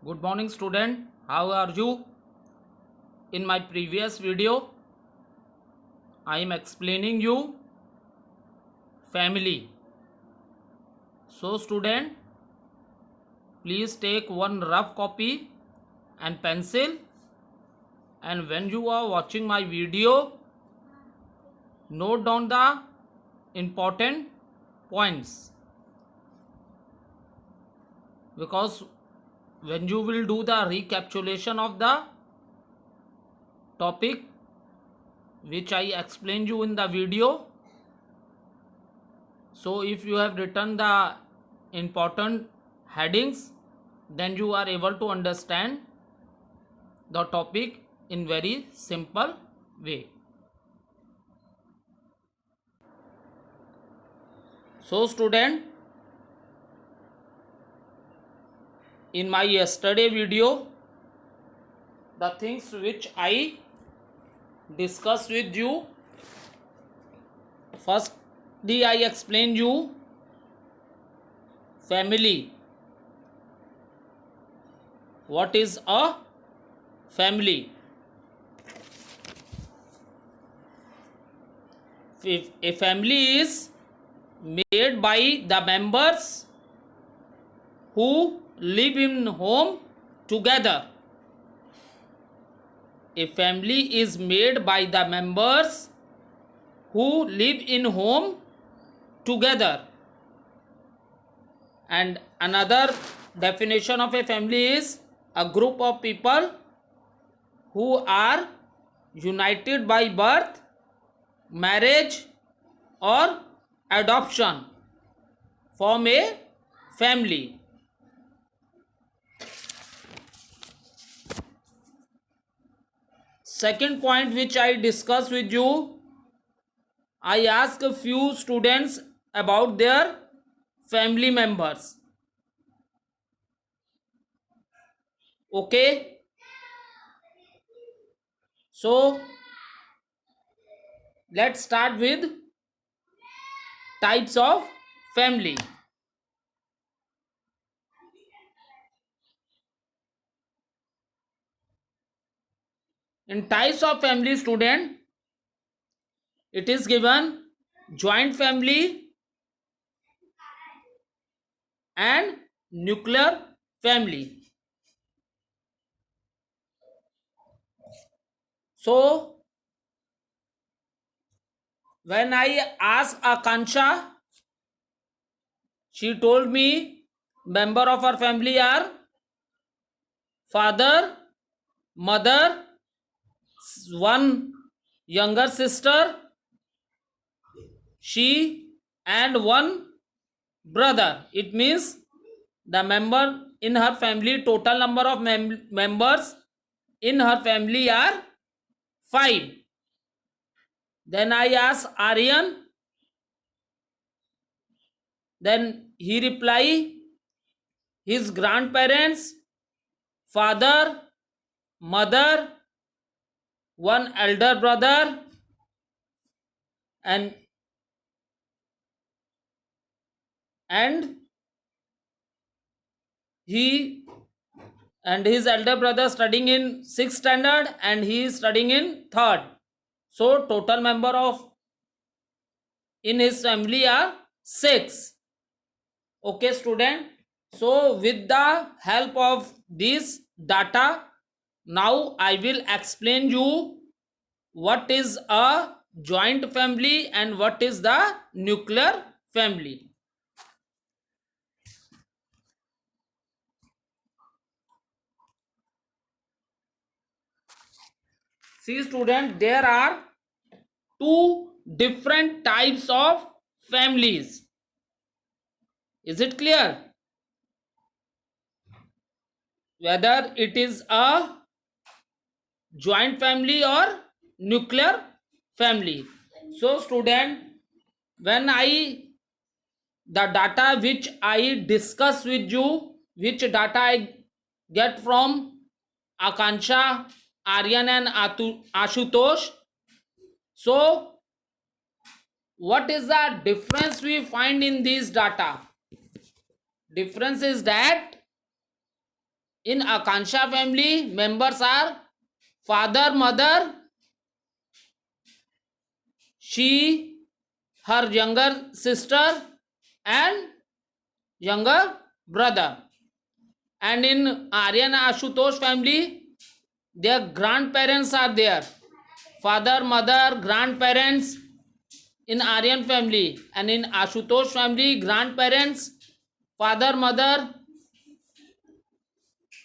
Good morning student, how are you? In my previous video, I am explaining you family. So student, please take one rough copy and pencil, and when you are watching my video, note down the important points, because when you will do the recapitulation of the topic which I explained you in the video, so if you have written the important headings, then you are able to understand the topic in very simple way. So student, in my yesterday video, the things which I discussed with you, firstly I explained you family. What is a family? If a family is made by the members who live in home together. A family is made by the members who live in home together. And another definition of a family is a group of people who are united by birth, marriage, or adoption form a family. Second point which I discussed with you, I asked a few students about their family members. Okay, so let's start with types of family. In types of family, student, it is given joint family and nuclear family. So when I asked Akansha, she told me member of our family are father, mother, one younger sister, she, and one brother. It means the member in her family, total number of members in her family are 5. Then I asked Aryan, then he reply his grandparents, father, mother, one elder brother, and he and his elder brother studying in 6th standard and he is studying in 3rd. So total member of in his family are 6. Okay student, so with the help of this data, now I will explain you what is a joint family and what is the nuclear family. See student, there are two different types of families. Is it clear? Whether it is a joint family or nuclear family. So student, when the data which I discuss with you, which data I get from Akansha, Aryan, and Ashutosh. So what is the difference we find in these data? Difference is that In Akansha family, members are father, mother, she, her younger sister, and younger brother. And in Aryan Ashutosh family, their grandparents are there. Father, mother, grandparents in Aryan family. And in Ashutosh family, grandparents, father, mother,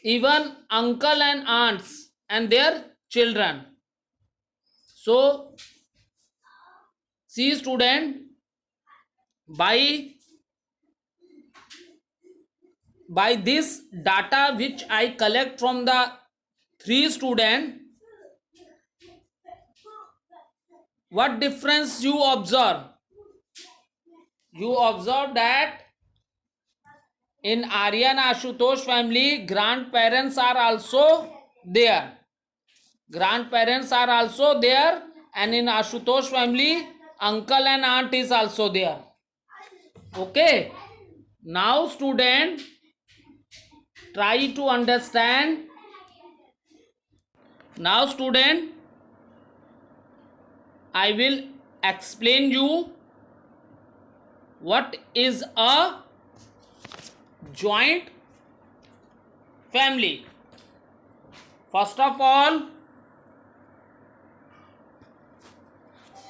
even uncle and aunts and their children. So, see student, by this data which I collect from the three students, what difference you observe? You observe that in Aryan Ashutosh family, grandparents are also there. Grandparents are also there, and in Ashutosh family, uncle and aunt is also there. Okay. Now student, try to understand. Now student, I will explain you what is a joint family. First of all,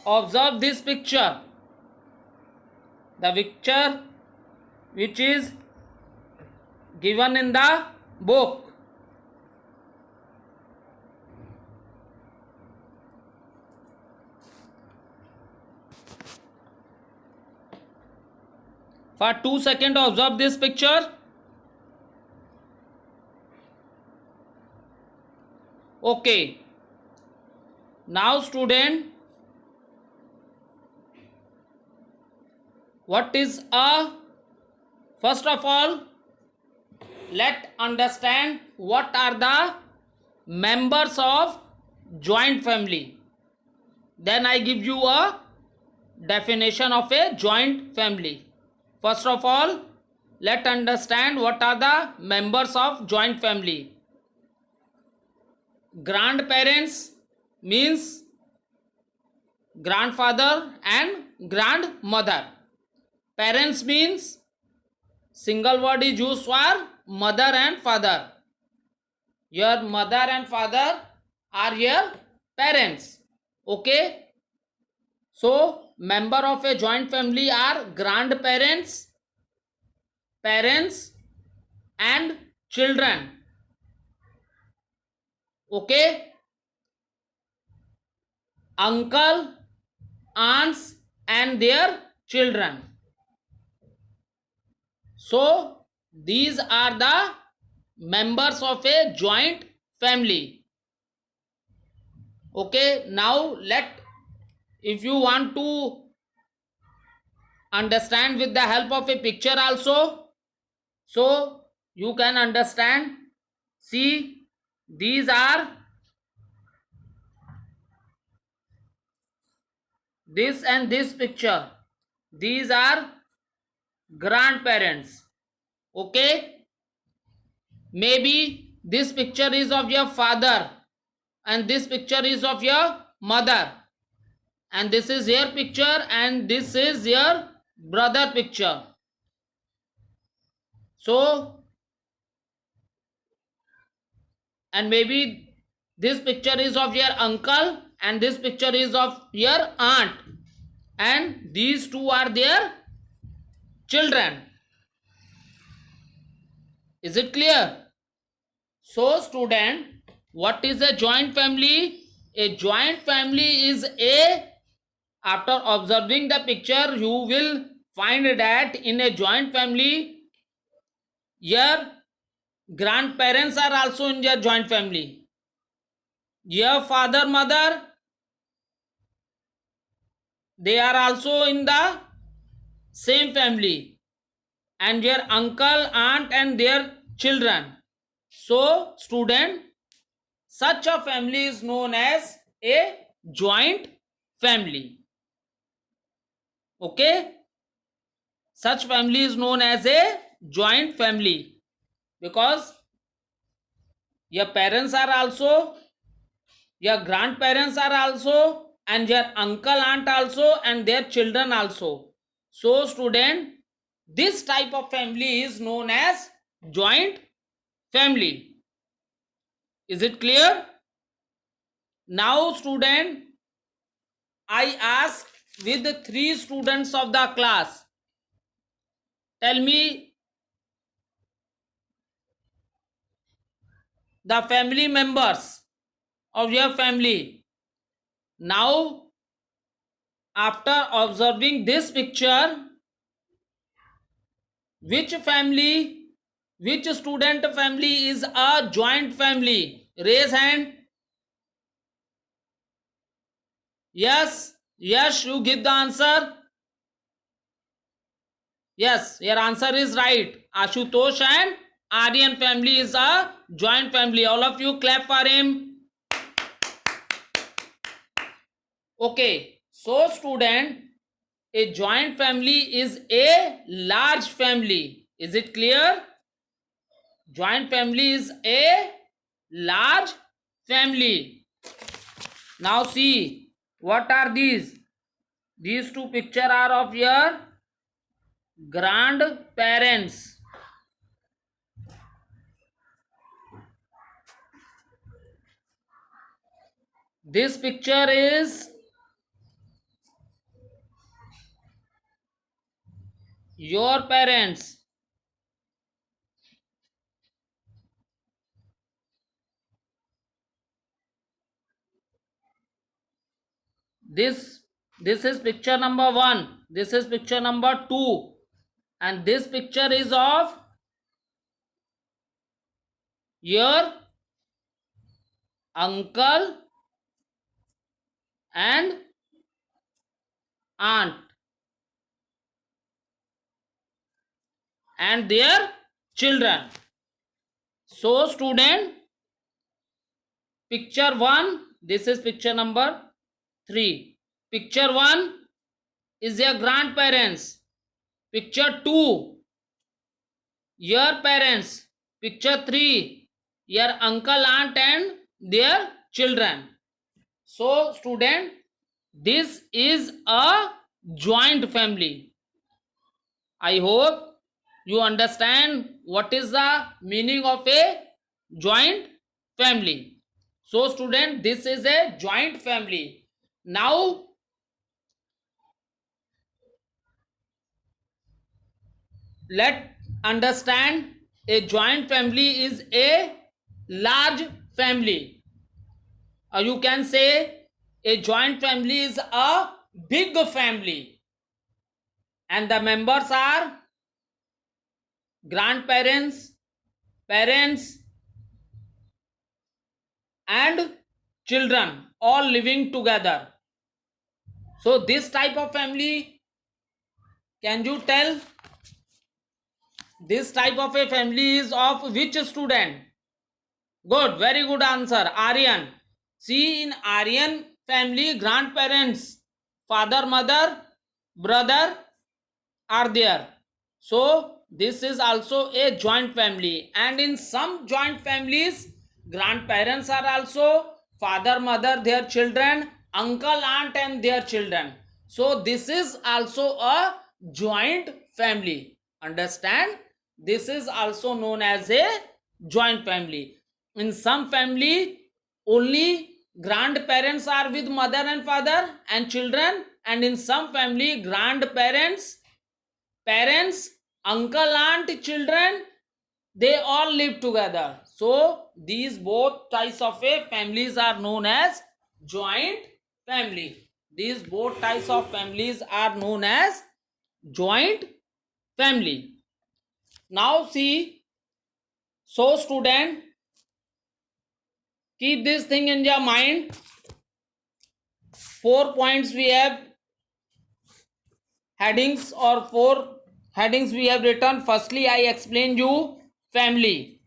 observe this picture. The picture which is given in the book. For 2 seconds, observe this picture. Okay. Now student, what is a, first of all, let understand what are the members of joint family. Then I give you a definition of a joint family. First of all, let understand what are the members of joint family. Grandparents means grandfather and grandmother. Parents means single word is used for mother and father. Your mother and father are your parents. Okay. So member of a joint family are grandparents, parents and children. Okay. Uncle, aunts and their children. So these are the members of a joint family. Okay. Now if you want to understand with the help of a picture also, so you can understand. See, these are this and this picture. These are grandparents. Okay. Maybe this picture is of your father and this picture is of your mother, and this is your picture and this is your brother picture. So, and maybe this picture is of your uncle and this picture is of your aunt, and these two are their children. Is it clear? So student, what is a joint family? A joint family is after observing the picture, you will find that in a joint family, your grandparents are also in your joint family. Your father, mother, they are also in the same family, and your uncle, aunt and their children. So student, such a family is known as a joint family. Okay. Such family is known as a joint family because your parents are also, your grandparents are also, and your uncle, aunt also, and their children also. So student, this type of family is known as joint family. Is it clear? Now student, I ask with the 3 students of the class, tell me the family members of your family. Now after observing this picture, which family, which student family is a joint family? Raise hand. Yes, yes, you give the answer. Yes, your answer is right. Ashutosh and Aryan family is a joint family. All of you clap for him. Okay, so student, a joint family is a large family. Is it clear? Joint family is a large family. Now see, what are these? These 2 pictures are of your grandparents. This picture is your parents. This is picture number 1. This is picture number 2. And this picture is of your uncle and aunt and their children. So student, picture 1, this is picture number 3. Picture 1 is your grandparents. Picture 2, your parents. Picture 3, your uncle, aunt and their children. So student, this is a joint family. I hope you understand what is the meaning of a joint family. So student, this is a joint family. Now let understand, a joint family is a large family. Or you can say a joint family is a big family. And the members are grandparents, parents and children all living together. So this type of family, can you tell this type of a family is of which student? Good, very good answer, Aryan. See, in Aryan family, grandparents, father, mother, brother are there. So this is also a joint family. And in some joint families, grandparents are also, father, mother, their children, uncle, aunt and their children. So this is also a joint family. Understand? This is also known as a joint family. In some family, only grandparents are with mother and father and children, and in some family, grandparents, parents, uncle, aunt, children, they all live together. So these both types of a families are known as joint family. These both types of families are known as joint family. Now see, so student, keep this thing in your mind. 4 points we have headings, or 4 headings we have written. Firstly, I explained you family.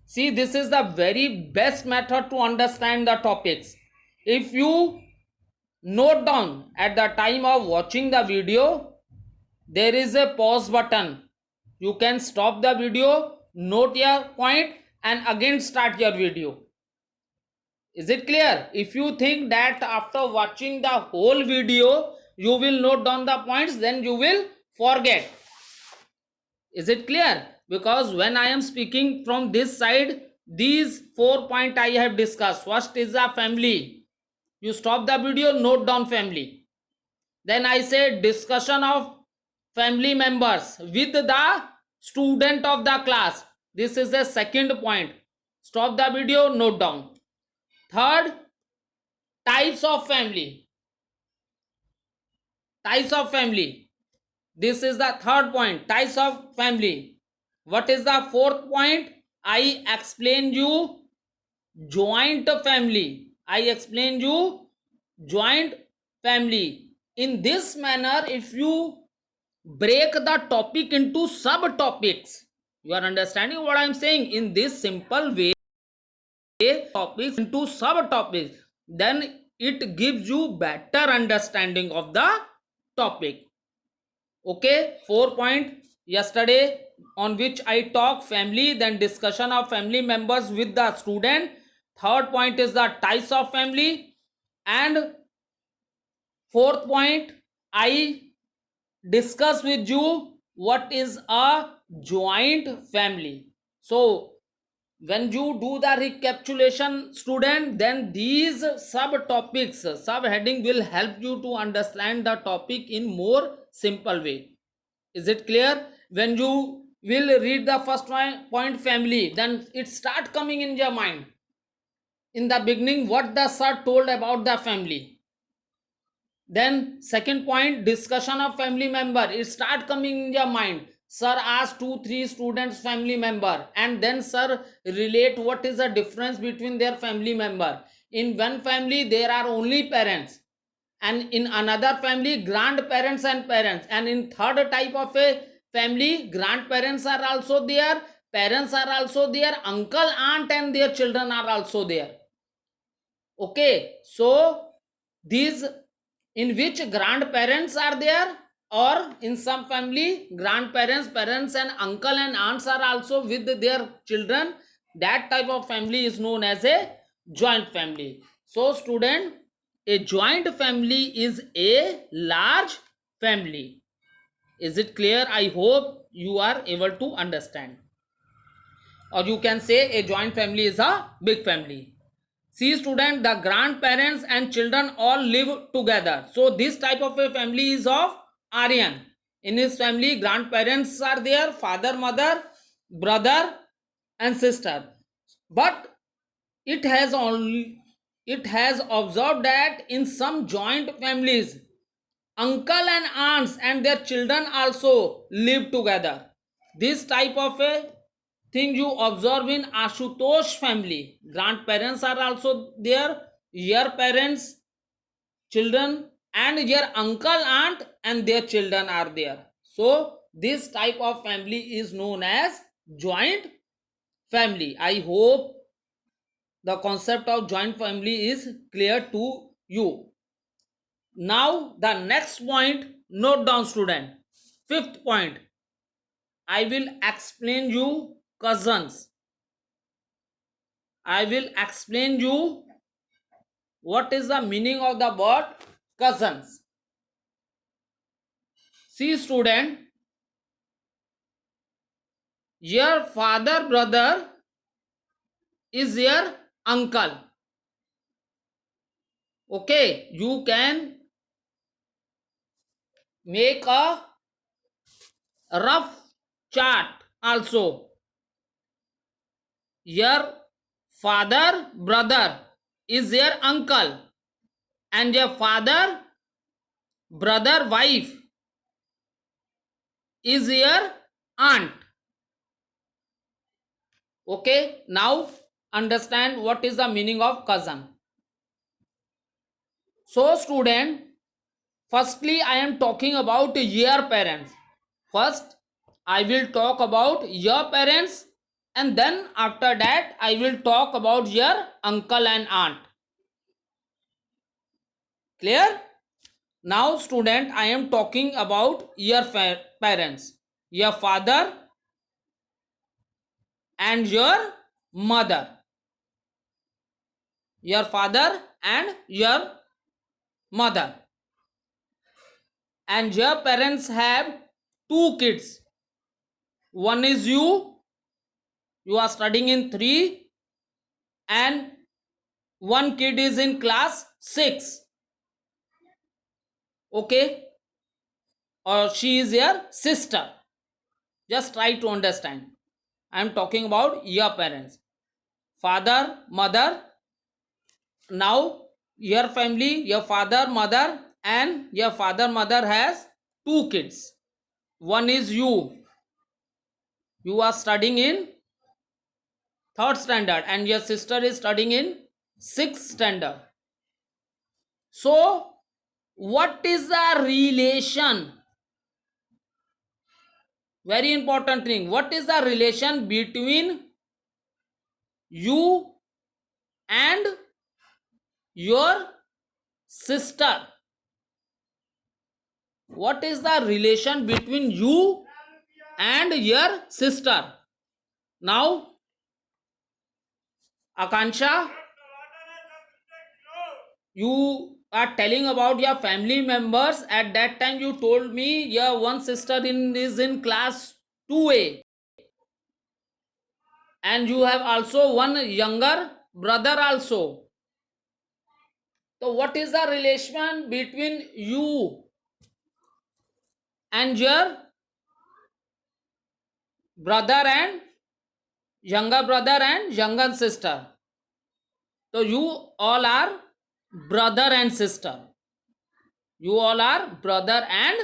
See, this is the very best method to understand the topics. If you note down at the time of watching the video, there is a pause button. You can stop the video, note your point and again start your video. Is it clear? If you think that after watching the whole video you will note down the points, then you will forget. Is it clear? Because when I am speaking from this side, these 4 points I have discussed. First is a family. You stop the video, note down family. Then I say discussion of family members with the student of the class. This is the second point. Stop the video, note down. Third, types of family. Types of family. This is the third point. Types of family. What is the fourth point? I explain you joint family. I explain you joint family. In this manner, if you break the topic into subtopics, you are understanding what I am saying? In this simple way, topics into subtopics, then it gives you better understanding of the topic. Okay, 4 point yesterday on which I talk family, then discussion of family members with the student. Third point is the types of family, and fourth point I discuss with you what is a joint family. So when you do the recapitulation, student, then these subtopics, subheading will help you to understand the topic in more simple way. Is it clear? When you will read the first point family, then it start coming in your mind. In the beginning, what the sir told about the family. Then second point, discussion of family member. It start coming in your mind. Sir asked 2-3 students family member, and then sir relate what is the difference between their family member. In one family there are only parents, and in another family grandparents and parents, and in third type of a family grandparents are also there, parents are also there, uncle, aunt and their children are also there. Okay, so these, in which grandparents are there, or in some family grandparents, parents and uncle and aunts are also with their children, that type of family is known as a joint family. So student, a joint family is a large family. Is it clear? I hope you are able to understand. Or you can say a joint family is a big family. See student, the grandparents and children all live together. So this type of a family is of Aryan. In his family, grandparents are there, father, mother, brother and sister. But it has observed that in some joint families, uncle and aunts and their children also live together. This type of a thing you observe in Ashutosh family. Grandparents are also there, your parents, children, and your uncle, aunt and their children are there. So this type of family is known as joint family. I hope the concept of joint family is clear to you. Now the next point, note down student. Fifth point, I will explain you cousins. I will explain you what is the meaning of the word cousins. See student, your father brother is your uncle. Okay, you can make a rough chart also. Your father brother is your uncle, and your father brother wife is your aunt. Okay, now understand what is the meaning of cousin. So student, firstly I am talking about your parents. First I will talk about your parents, and then after that I will talk about your uncle and aunt. Clear? Now student, I am talking about your parents, your father and your mother, your father and your mother, and your parents have two kids. One is you are studying in 3, and one kid is in class 6. Okay, or she is your sister. Just try to understand. I am talking about your parents, father, mother. Now your family, your father, mother, and your father, mother has two kids. One is you are studying in 3rd standard, and your sister is studying in 6th standard. So what is the relation? Very important thing. What is the relation between you and your sister? What is the relation between you and your sister? Now, Akansha, you are telling about your family members. At that time, you told me your one sister is in class 2A, and you have also one younger brother also. So what is the relation between you and your brother and younger sister? So you all are brother and sister. You all are brother and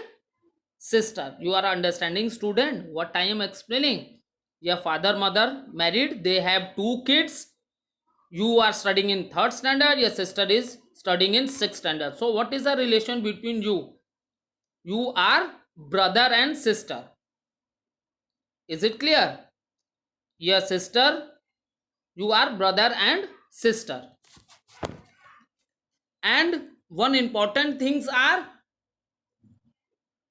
sister. You are understanding, student, what I am explaining? Your father, mother married, they have two kids. You are studying in 3rd standard, your sister is studying in 6th standard. So what is the relation between you? You are brother and sister. Is it clear? Your sister, you are brother and sister. And one important things are,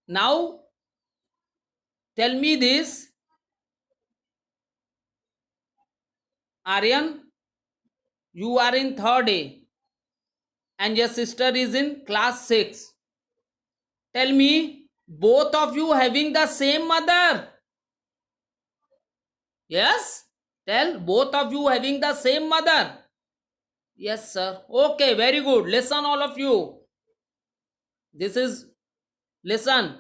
now tell me this, Aryan, you are in 3rd A and your sister is in class 6. Tell me, both of you having the same mother? Yes? Tell, both of you having the same mother? Yes, sir. Okay, very good. Listen, all of you. This is, listen.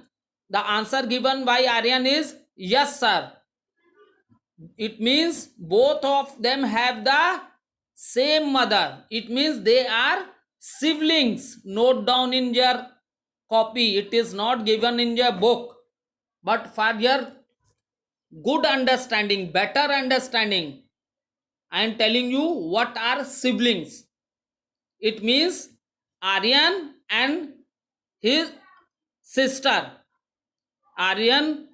The answer given by Aryan is yes, sir. It means both of them have the same mother. It means they are siblings. Note down in your copy. It is not given in your book. But for your good understanding, better understanding, I am telling you what are siblings. It means Aryan and his sister. Aryan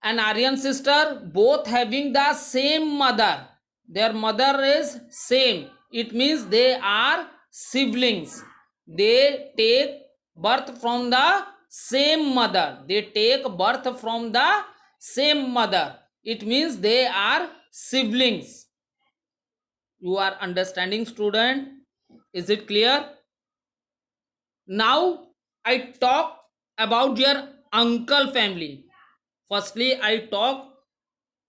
and Aryan sister both having the same mother. Their mother is same. It means they are siblings. They take birth from the same mother. They take birth from the same mother. It means they are siblings. You are understanding, student? Is it clear? Now I talk about your uncle family. Firstly, I talk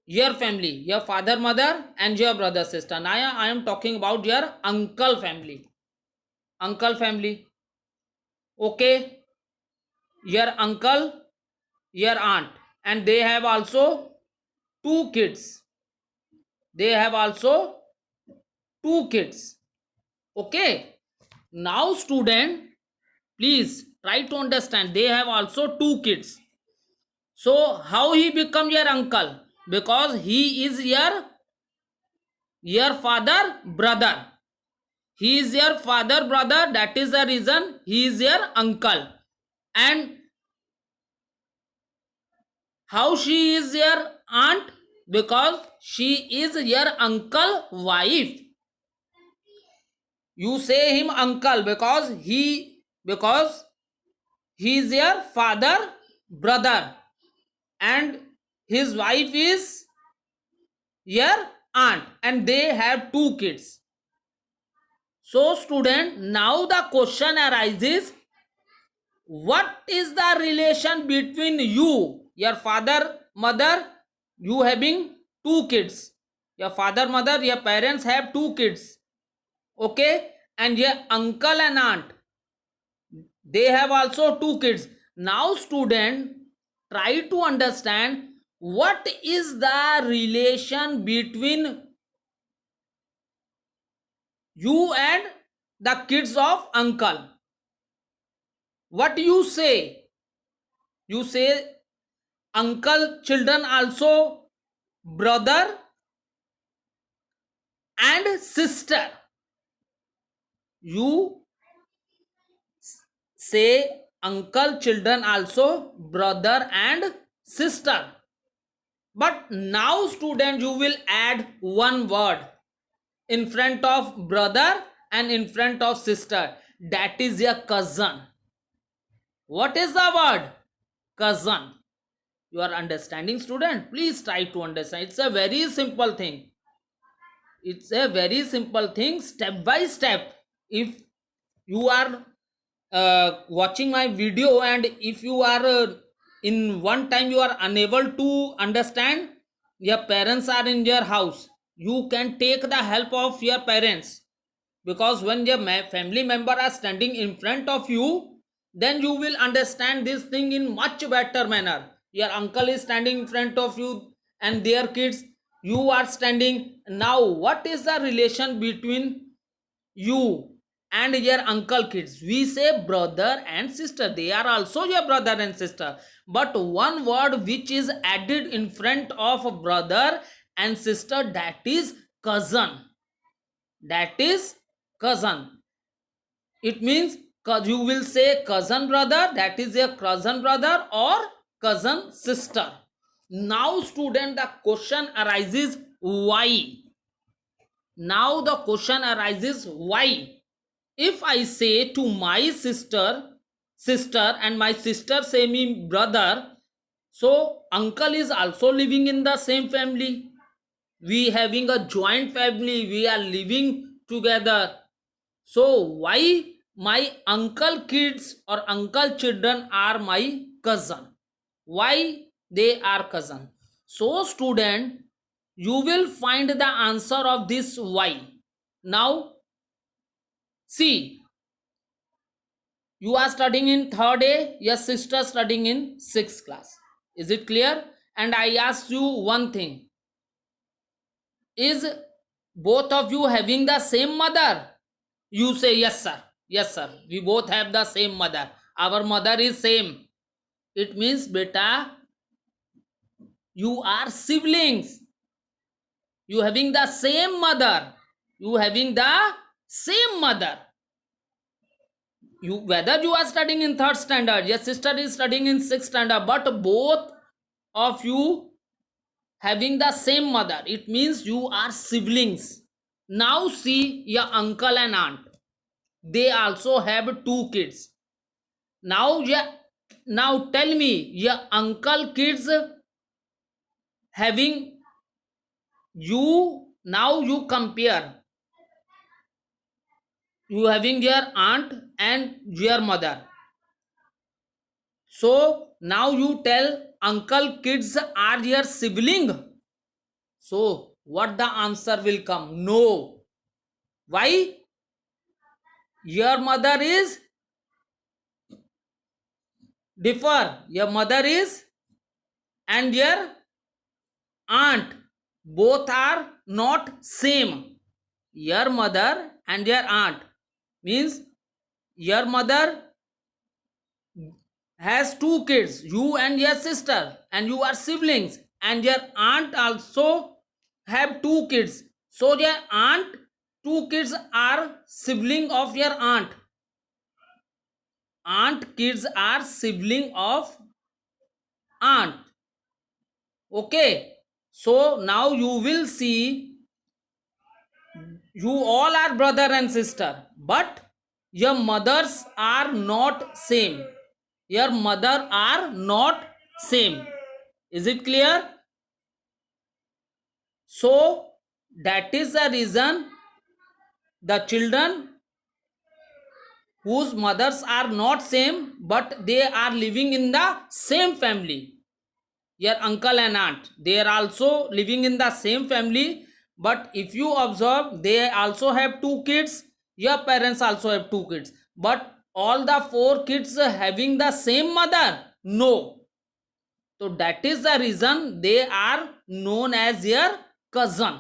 your family, your father, mother, and your brother, sister. Now I am talking about your uncle family. Uncle family. Okay. Your uncle, your aunt, and they have also two kids. They have also two kids. Okay. Now, student, please try to understand. They have also two kids. So how he become your uncle? Because he is your father brother. He is your father brother. That is the reason he is your uncle. And how she is your aunt? Because she is your uncle wife. You say him uncle because he is your father brother, and his wife is your aunt and they have two kids. So student, now the question arises, what is the relation between you, your father, mother, you having two kids, your father, mother, your parents have two kids, okay, and your uncle and aunt, they have also two kids. Now student, try to understand what is the relation between you and the kids of uncle. What you say? You say uncle children also brother and sister. You say uncle children also brother and sister. But now student, you will add one word in front of brother and in front of sister, that is your cousin. What is the word? Cousin. You are understanding student? Please try to understand. It's a very simple thing. It's a very simple thing, step by step. If you are watching my video and if you are in one time you are unable to understand, your parents are in your house, you can take the help of your parents, because when your family member are standing in front of you, then you will understand this thing in much better manner. Your uncle is standing in front of you and their kids, you are standing. Now what is the relation between you and your uncle kids? We say brother and sister, they are also your brother and sister, but one word which is added in front of brother and sister, that is cousin. That is cousin. It means you will say cousin brother, that is your cousin brother, or cousin sister. Now student, the question arises, why? Now the question arises, why? If I say to my sister and my sister say me brother, so uncle is also living in the same family, we having a joint family, we are living together. So why my uncle kids or uncle children are my cousin? Why they are cousin? So student, you will find the answer of this why. Now see, you are studying in third A, your sister studying in sixth class. Is it clear? And I ask you one thing. Is both of you having the same mother? You say yes sir. Yes sir. We both have the same mother. Our mother is same. It means beta, you are siblings. You having the same mother. You having the same mother. You, whether you are studying in third standard, your sister is studying in sixth standard, but both of you having the same mother, it means you are siblings. Now see your uncle and aunt, they also have two kids. Now yeah, now tell me, your uncle kids having you, now you compare, you having your aunt and your mother. So now you tell uncle kids are your sibling. So what the answer will come? No. Why? Your mother is differ. Your mother is and your aunt both are not same. Your mother and your aunt means your mother has two kids, you and your sister, and you are siblings, and your aunt also have two kids, so your aunt two kids are sibling of your aunt. Aunt kids are sibling of aunt. Okay, so now you will see, you all are brother and sister, but your mothers are not same. Your mother are not same. Is it clear? So That is the reason the children whose mothers are not same but they are living in the same family, your uncle and aunt, they are also living in the same family, but if you observe, they also have two kids, your parents also have two kids, but all the four kids having the same mother? No. So that is the reason they are known as your cousin.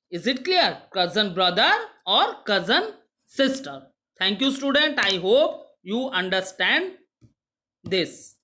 Is it clear? Cousin brother or cousin sister. Thank you, student. I hope you understand this.